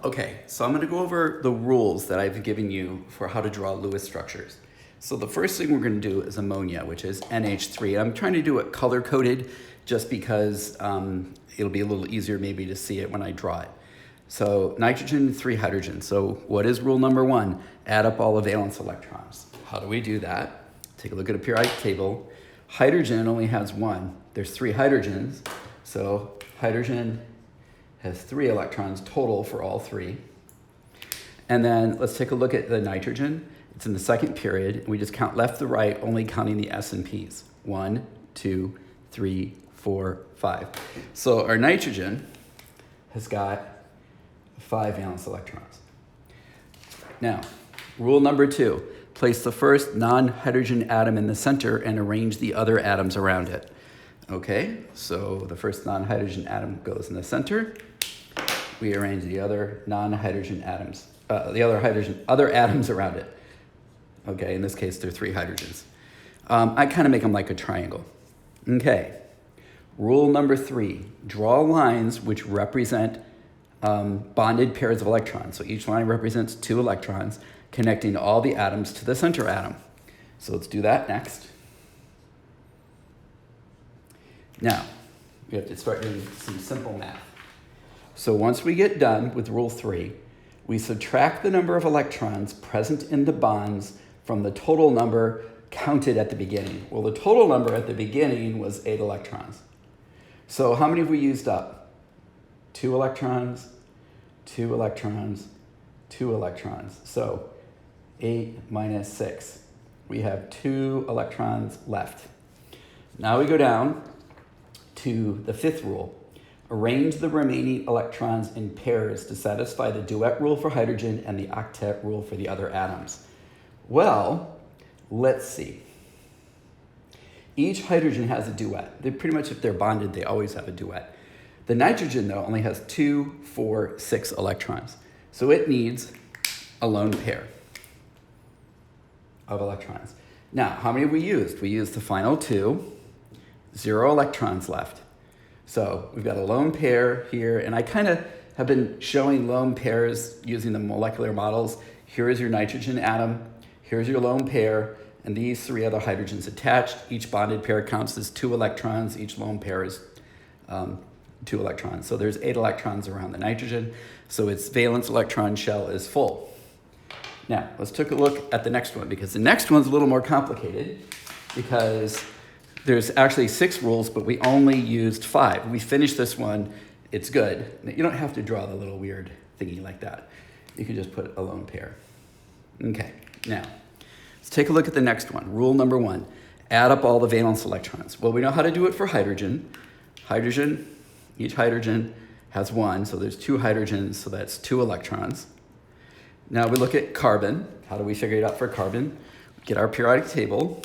Okay, so I'm going to go over the rules that I've given you for how to draw Lewis structures. So the first thing we're going to do is ammonia, which is NH3. I'm trying to do it color-coded just because it'll be a little easier maybe to see it when I draw it. So nitrogen, 3 hydrogens. So what is rule number 1? Add up all the valence electrons. How do we do that? Take a look at a periodic table. Hydrogen only has 1. There's 3 hydrogens, so hydrogen has 3 electrons total for all 3. And then let's take a look at the nitrogen. It's in the second period. We just count left to right, only counting the S and P's. 1, 2, 3, 4, 5. So our nitrogen has got 5 valence electrons. Now, rule number 2, place the first non-hydrogen atom in the center and arrange the other atoms around it. Okay, so the first non-hydrogen atom goes in the center. We arrange the other non-hydrogen atoms, other atoms around it. Okay, in this case, there are 3 hydrogens. I kind of make them like a triangle. Okay, rule number 3, draw lines which represent bonded pairs of electrons. So each line represents 2 electrons connecting all the atoms to the center atom. So let's do that next. Now, we have to start doing some simple math. So once we get done with rule 3, we subtract the number of electrons present in the bonds from the total number counted at the beginning. Well, the total number at the beginning was 8 electrons. So how many have we used up? 2 electrons, 2 electrons, 2 electrons. So 8 minus 6. We have 2 electrons left. Now we go down to the 5th rule. Arrange the remaining electrons in pairs to satisfy the duet rule for hydrogen and the octet rule for the other atoms. Well, let's see. Each hydrogen has a duet. They pretty much, if they're bonded, they always have a duet. The nitrogen, though, only has 2, 4, 6 electrons. So it needs a lone pair of electrons. Now, how many have we used? We used the final 2, 0 electrons left. So we've got a lone pair here, and I kind of have been showing lone pairs using the molecular models. Here is your nitrogen atom, here's your lone pair, and these 3 other hydrogens attached. Each bonded pair counts as 2 electrons, each lone pair is 2 electrons. So there's 8 electrons around the nitrogen, so its valence electron shell is full. Now, let's take a look at the next one, because the next one's a little more complicated, because there's actually 6 rules, but we only used 5. We finished this one, it's good. You don't have to draw the little weird thingy like that. You can just put a lone pair. Okay, now, let's take a look at the next one. Rule number 1, add up all the valence electrons. Well, we know how to do it for hydrogen. Each hydrogen has 1, so there's 2 hydrogens, so that's 2 electrons. Now we look at carbon. How do we figure it out for carbon? We get our periodic table.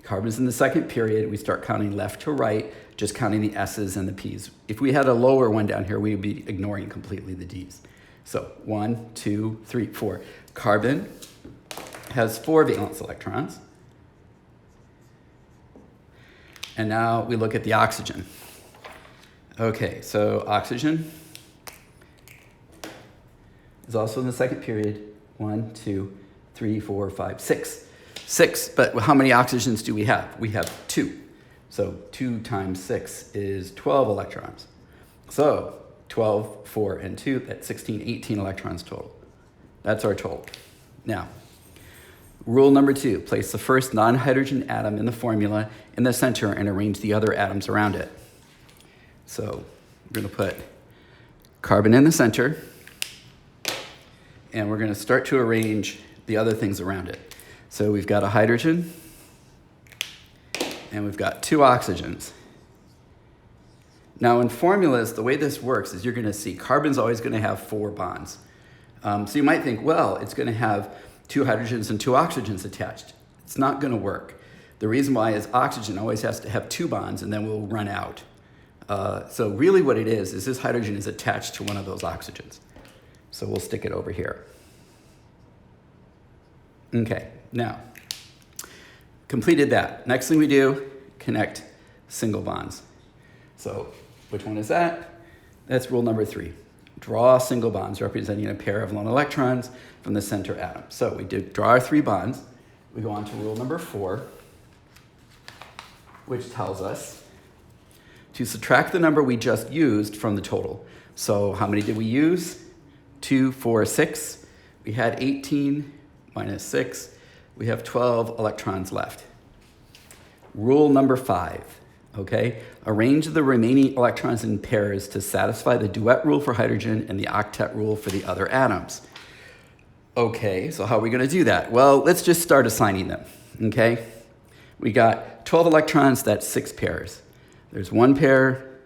Carbon's in the second period. We start counting left to right, just counting the S's and the P's. If we had a lower one down here, we would be ignoring completely the D's. So 1, 2, 3, 4. Carbon has 4 valence electrons. And now we look at the oxygen. Okay, so oxygen is also in the second period. 1, 2, 3, 4, 5, 6. 6, but how many oxygens do we have? We have 2. So 2 times 6 is 12 electrons. So 12, 4, and 2, that's 16, 18 electrons total. That's our total. Now, rule number 2, place the first non-hydrogen atom in the formula in the center and arrange the other atoms around it. So we're going to put carbon in the center, and we're going to start to arrange the other things around it. So we've got a hydrogen, and we've got 2 oxygens. Now in formulas, the way this works is you're going to see carbon's always going to have 4 bonds. So you might think, well, it's going to have 2 hydrogens and 2 oxygens attached. It's not going to work. The reason why is oxygen always has to have 2 bonds, and then we'll run out. So really what it is this hydrogen is attached to one of those oxygens. So we'll stick it over here. Okay, now, completed that. Next thing we do, connect single bonds. So which one is that? That's rule number 3. Draw single bonds representing a pair of lone electrons from the center atom. So we draw our 3 bonds. We go on to rule number 4, which tells us to subtract the number we just used from the total. So how many did we use? 2, 4, 6. We had 18 minus 6. We have 12 electrons left. Rule number 5, okay? Arrange the remaining electrons in pairs to satisfy the duet rule for hydrogen and the octet rule for the other atoms. Okay, so how are we going to do that? Well, let's just start assigning them, okay? We got 12 electrons, that's 6 pairs. There's 1 pair,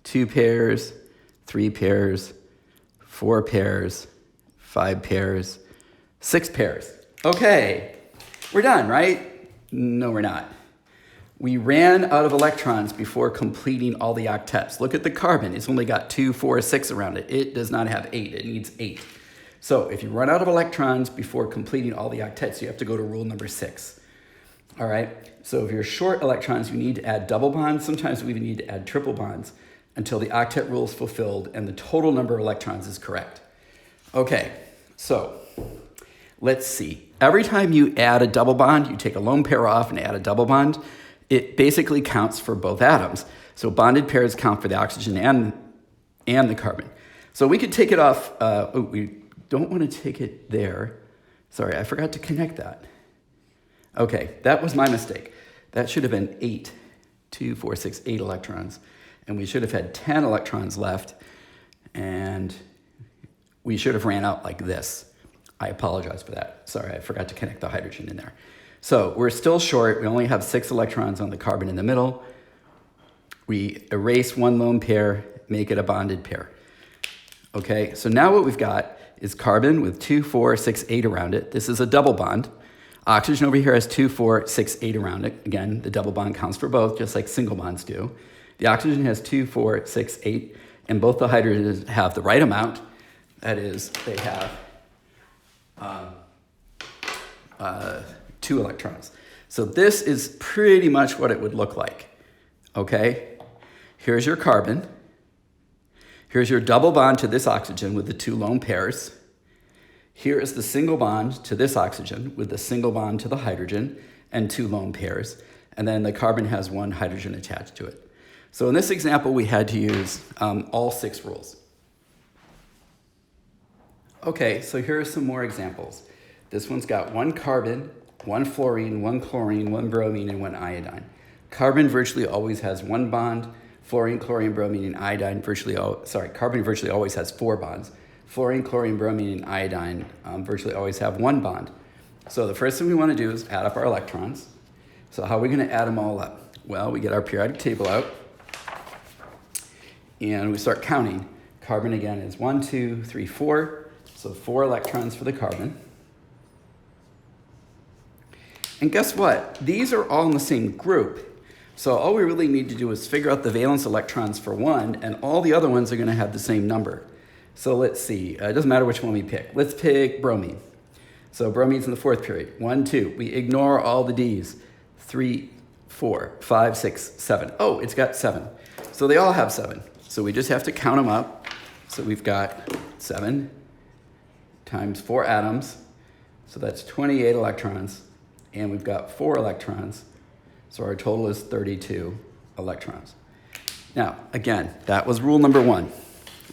2 pairs, 3 pairs, 4 pairs, 5 pairs, 6 pairs. Okay, we're done, right? No, we're not. We ran out of electrons before completing all the octets. Look at the carbon. It's only got 2, 4, 6 around it. It does not have 8. It needs 8. So if you run out of electrons before completing all the octets, you have to go to rule number 6. All right? So if you're short electrons, you need to add double bonds. Sometimes we even need to add triple bonds until the octet rule is fulfilled and the total number of electrons is correct. Okay, so let's see. Every time you add a double bond, you take a lone pair off and add a double bond, it basically counts for both atoms. So bonded pairs count for the oxygen and the carbon. So we could take it off. We don't want to take it there. Sorry, I forgot to connect that. Okay, that was my mistake. That should have been 8, 2, 4, 6, 8 electrons. And we should have had 10 electrons left. And we should have ran out like this. I apologize for that. Sorry, I forgot to connect the hydrogen in there. So we're still short. We only have 6 electrons on the carbon in the middle. We erase 1 lone pair, make it a bonded pair. Okay, so now what we've got is carbon with 2, 4, 6, 8 around it. This is a double bond. Oxygen over here has 2, 4, 6, 8 around it. Again, the double bond counts for both, just like single bonds do. The oxygen has 2, 4, 6, 8, and both the hydrogens have the right amount. That is, they have 2 electrons. So this is pretty much what it would look like, okay? Here's your carbon. Here's your double bond to this oxygen with the 2 lone pairs. Here is the single bond to this oxygen with the single bond to the hydrogen and 2 lone pairs. And then the carbon has 1 hydrogen attached to it. So in this example, we had to use all 6 rules. Okay, so here are some more examples. This one's got 1 carbon, 1 fluorine, 1 chlorine, 1 bromine, and 1 iodine. Carbon virtually always has 1 bond. Fluorine, chlorine, bromine, and iodine carbon virtually always has 4 bonds. Fluorine, chlorine, bromine, and iodine virtually always have 1 bond. So the first thing we want to do is add up our electrons. So how are we going to add them all up? Well, we get our periodic table out, and we start counting. Carbon again is 1, 2, 3, 4. So 4 electrons for the carbon. And guess what? These are all in the same group. So all we really need to do is figure out the valence electrons for one, and all the other ones are going to have the same number. So let's see. It doesn't matter which one we pick. Let's pick bromine. So bromine's in the 4th period. 1, 2. We ignore all the D's. 3, 4, 5, 6, 7. Oh, it's got 7. So they all have 7. So we just have to count them up. So we've got 7 times 4 atoms. So that's 28 electrons. And we've got 4 electrons. So our total is 32 electrons. Now, again, that was rule number 1.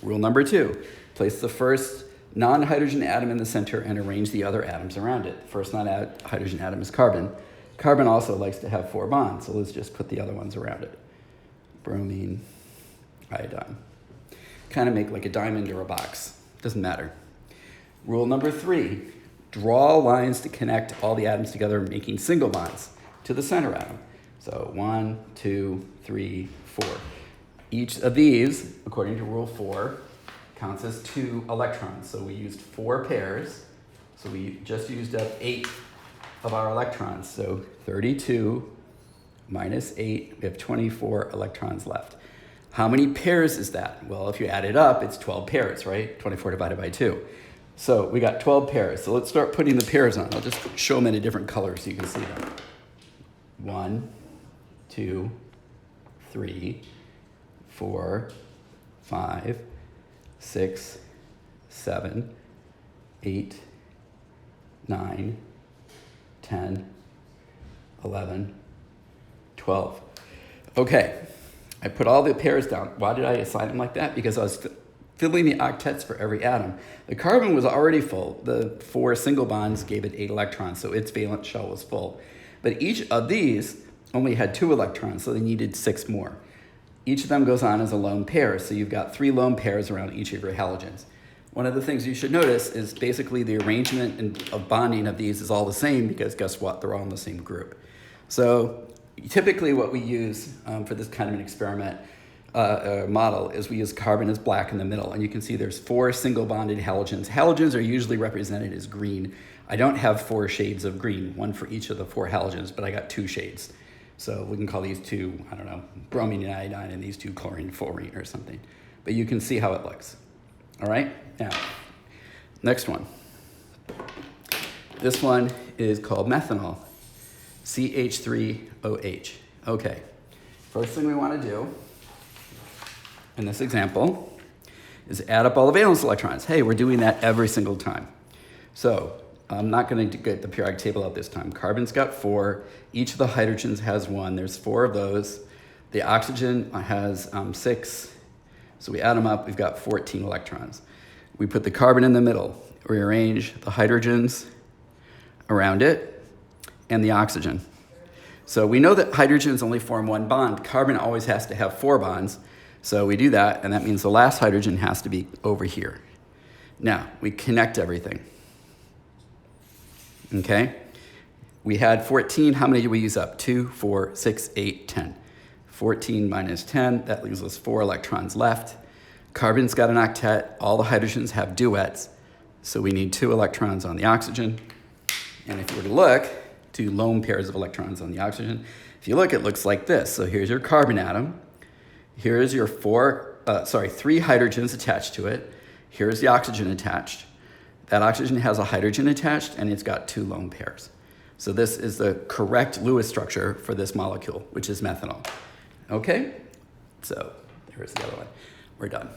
Rule number 2, place the first non-hydrogen atom in the center and arrange the other atoms around it. The first non-hydrogen atom is carbon. Carbon also likes to have 4 bonds, so let's just put the other ones around it. Bromine, iodine. Kind of make like a diamond or a box. Doesn't matter. Rule number 3, draw lines to connect all the atoms together, making single bonds to the center atom. So 1, 2, 3, 4. Each of these, according to rule 4, counts as 2 electrons. So we used 4 pairs. So we just used up 8 of our electrons. So 32 minus 8, we have 24 electrons left. How many pairs is that? Well, if you add it up, it's 12 pairs, right? 24 divided by 2. So we got 12 pairs. So let's start putting the pairs on. I'll just show them in a different color so you can see them. 1, 2, 3, 4, 5, 6, 7, 8, 9, 10, 11, 12. Okay, I put all the pairs down. Why did I assign them like that? Because I was filling the octets for every atom. The carbon was already full. The 4 single bonds gave it 8 electrons, so its valence shell was full. But each of these only had 2 electrons, so they needed 6 more. Each of them goes on as a lone pair, so you've got 3 lone pairs around each of your halogens. One of the things you should notice is basically the arrangement of bonding of these is all the same because guess what? They're all in the same group. So typically what we use for this kind of an experiment model is we use carbon as black in the middle, and you can see there's 4 single bonded halogens. Halogens are usually represented as green. I don't have 4 shades of green, one for each of the 4 halogens, but I got 2 shades. So we can call these 2, I don't know, bromine and iodine, and these 2 chlorine and fluorine or something. But you can see how it looks. All right, now, next one. This one is called methanol, CH3OH. Okay, first thing we want to do in this example is add up all the valence electrons. Hey, we're doing that every single time. So I'm not going to get the periodic table out this time. Carbon's got 4. Each of the hydrogens has 1. There's 4 of those. The oxygen has 6. So we add them up. We've got 14 electrons. We put the carbon in the middle. Rearrange the hydrogens around it and the oxygen. So we know that hydrogens only form 1 bond. Carbon always has to have 4 bonds. So we do that, and that means the last hydrogen has to be over here. Now, we connect everything. Okay? We had 14. How many did we use up? 2, 4, 6, 8, 10. 14 minus 10, that leaves us 4 electrons left. Carbon's got an octet. All the hydrogens have duets. So we need 2 electrons on the oxygen. And if you were to look, 2 lone pairs of electrons on the oxygen. If you look, it looks like this. So here's your carbon atom. Here's your 3 hydrogens attached to it. Here's the oxygen attached. That oxygen has a hydrogen attached, and it's got 2 lone pairs. So this is the correct Lewis structure for this molecule, which is methanol. Okay? So here's the other one. We're done.